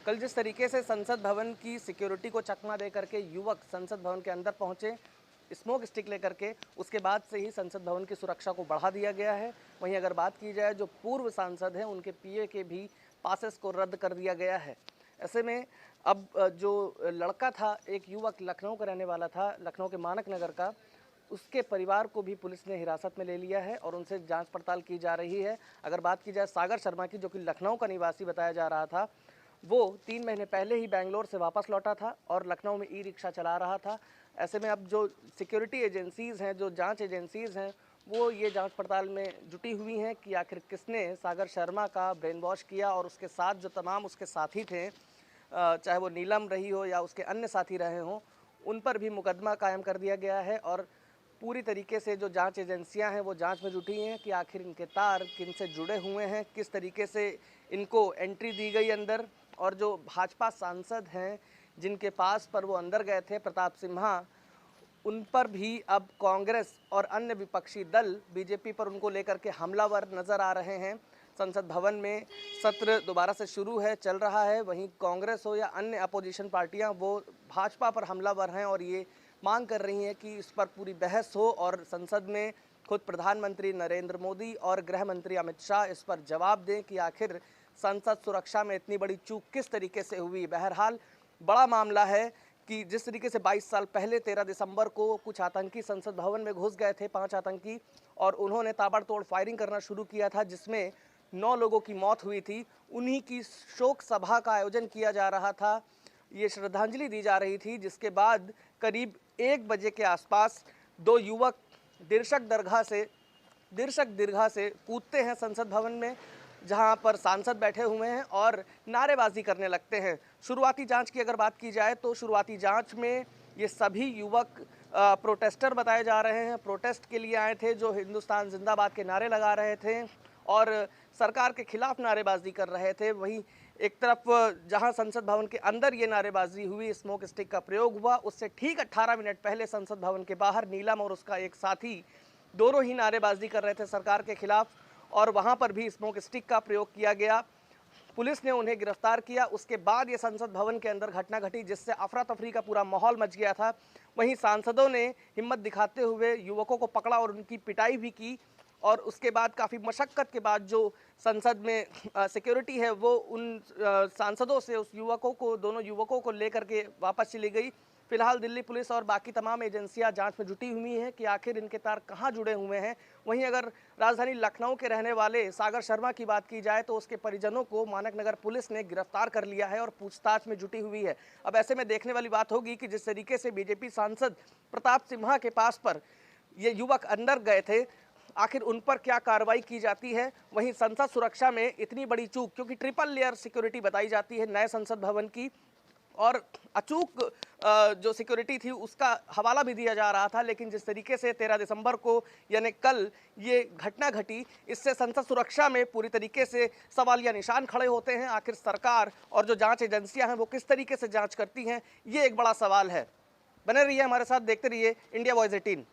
कल जिस तरीके से संसद भवन की सिक्योरिटी को चकमा दे करके युवक संसद भवन के अंदर पहुंचे स्मोक स्टिक लेकर के, उसके बाद से ही संसद भवन की सुरक्षा को बढ़ा दिया गया है। वहीं अगर बात की जाए जो पूर्व सांसद हैं उनके पीए के भी पासेस को रद्द कर दिया गया है। ऐसे में अब जो लड़का था, एक युवक लखनऊ का रहने वाला था, लखनऊ के मानक नगर का, उसके परिवार को भी पुलिस ने हिरासत में ले लिया है और उनसे जांच पड़ताल की जा रही है। अगर बात की जाए सागर शर्मा की, जो कि लखनऊ का निवासी बताया जा रहा था, वो 3 महीने पहले ही बेंगलोर से वापस लौटा था और लखनऊ में ई रिक्शा चला रहा था। ऐसे में अब जो सिक्योरिटी एजेंसीज़ हैं, जो जांच एजेंसीज़ हैं, वो ये जांच पड़ताल में जुटी हुई हैं कि आखिर किसने सागर शर्मा का ब्रेन वॉश किया और उसके साथ जो तमाम उसके साथी थे, चाहे वो नीलम रही हो या उसके अन्य साथी रहे हों, उन पर भी मुकदमा कायम कर दिया गया है। और पूरी तरीके से जो जांच एजेंसियां हैं वो जांच में जुटी हैं कि आखिर इनके तार किन से जुड़े हुए हैं, किस तरीके से इनको एंट्री दी गई अंदर। और जो भाजपा सांसद हैं जिनके पास पर वो अंदर गए थे, प्रताप सिम्हा, उन पर भी अब कांग्रेस और अन्य विपक्षी दल बीजेपी पर उनको लेकर के हमलावर नज़र आ रहे हैं। संसद भवन में सत्र दोबारा से शुरू है, चल रहा है। वहीं कांग्रेस हो या अन्य अपोजिशन पार्टियां, वो भाजपा पर हमलावर हैं और ये मांग कर रही हैं कि इस पर पूरी बहस हो और संसद में खुद प्रधानमंत्री नरेंद्र मोदी और गृह मंत्री अमित शाह इस पर जवाब दें कि आखिर संसद सुरक्षा में इतनी बड़ी चूक किस तरीके से हुई। बहरहाल बड़ा मामला है कि जिस तरीके से 22 साल पहले 13 दिसंबर को कुछ आतंकी संसद भवन में घुस गए थे, 5 आतंकी, और उन्होंने ताबड़तोड़ फायरिंग करना शुरू किया था जिसमें 9 लोगों की मौत हुई थी। उन्हीं की शोक सभा का आयोजन किया जा रहा था, ये श्रद्धांजलि दी जा रही थी, जिसके बाद करीब 1 बजे के आसपास 2 युवक दिरशक दीर्घा से कूदते हैं संसद भवन में, जहां पर सांसद बैठे हुए हैं और नारेबाजी करने लगते हैं। शुरुआती जांच की अगर बात की जाए तो शुरुआती जांच में ये सभी युवक प्रोटेस्टर बताए जा रहे हैं, प्रोटेस्ट के लिए आए थे, जो हिंदुस्तान जिंदाबाद के नारे लगा रहे थे और सरकार के खिलाफ नारेबाजी कर रहे थे। वहीं एक तरफ जहां संसद भवन के अंदर ये नारेबाजी हुई, स्मोक स्टिक का प्रयोग हुआ, उससे ठीक 18 मिनट पहले संसद भवन के बाहर नीलम और उसका एक साथी दोनों ही नारेबाजी कर रहे थे सरकार के खिलाफ और वहां पर भी स्मोक स्टिक का प्रयोग किया गया। पुलिस ने उन्हें गिरफ्तार किया। उसके बाद ये संसद भवन के अंदर घटना घटी जिससे अफरा तफरी का पूरा माहौल मच गया था। वहीं सांसदों ने हिम्मत दिखाते हुए युवकों को पकड़ा और उनकी पिटाई भी की और उसके बाद काफ़ी मशक्क़त के बाद जो संसद में सिक्योरिटी है वो उन सांसदों से उस युवकों को, दोनों युवकों को लेकर के वापस चली गई। फिलहाल दिल्ली पुलिस और बाकी तमाम एजेंसियां जांच में जुटी हुई हैं कि आखिर इनके तार कहां जुड़े हुए हैं। वहीं अगर राजधानी लखनऊ के रहने वाले सागर शर्मा की बात की जाए तो उसके परिजनों को मानक नगर पुलिस ने गिरफ्तार कर लिया है और पूछताछ में जुटी हुई है। अब ऐसे में देखने वाली बात होगी कि जिस तरीके से बीजेपी सांसद प्रताप सिम्हा के पास पर ये युवक अंदर गए थे, आखिर उन पर क्या कार्रवाई की जाती है। वहीं संसद सुरक्षा में इतनी बड़ी चूक, क्योंकि ट्रिपल लेयर सिक्योरिटी बताई जाती है नए संसद भवन की, और अचूक जो सिक्योरिटी थी उसका हवाला भी दिया जा रहा था, लेकिन जिस तरीके से 13 दिसंबर को यानी कल ये घटना घटी, इससे संसद सुरक्षा में पूरी तरीके से सवालिया निशान खड़े होते हैं। आखिर सरकार और जो जांच एजेंसियां हैं वो किस तरीके से जांच करती हैं, ये एक बड़ा सवाल है। बने रहिए हमारे साथ, देखते रहिए इंडिया वॉइस 18।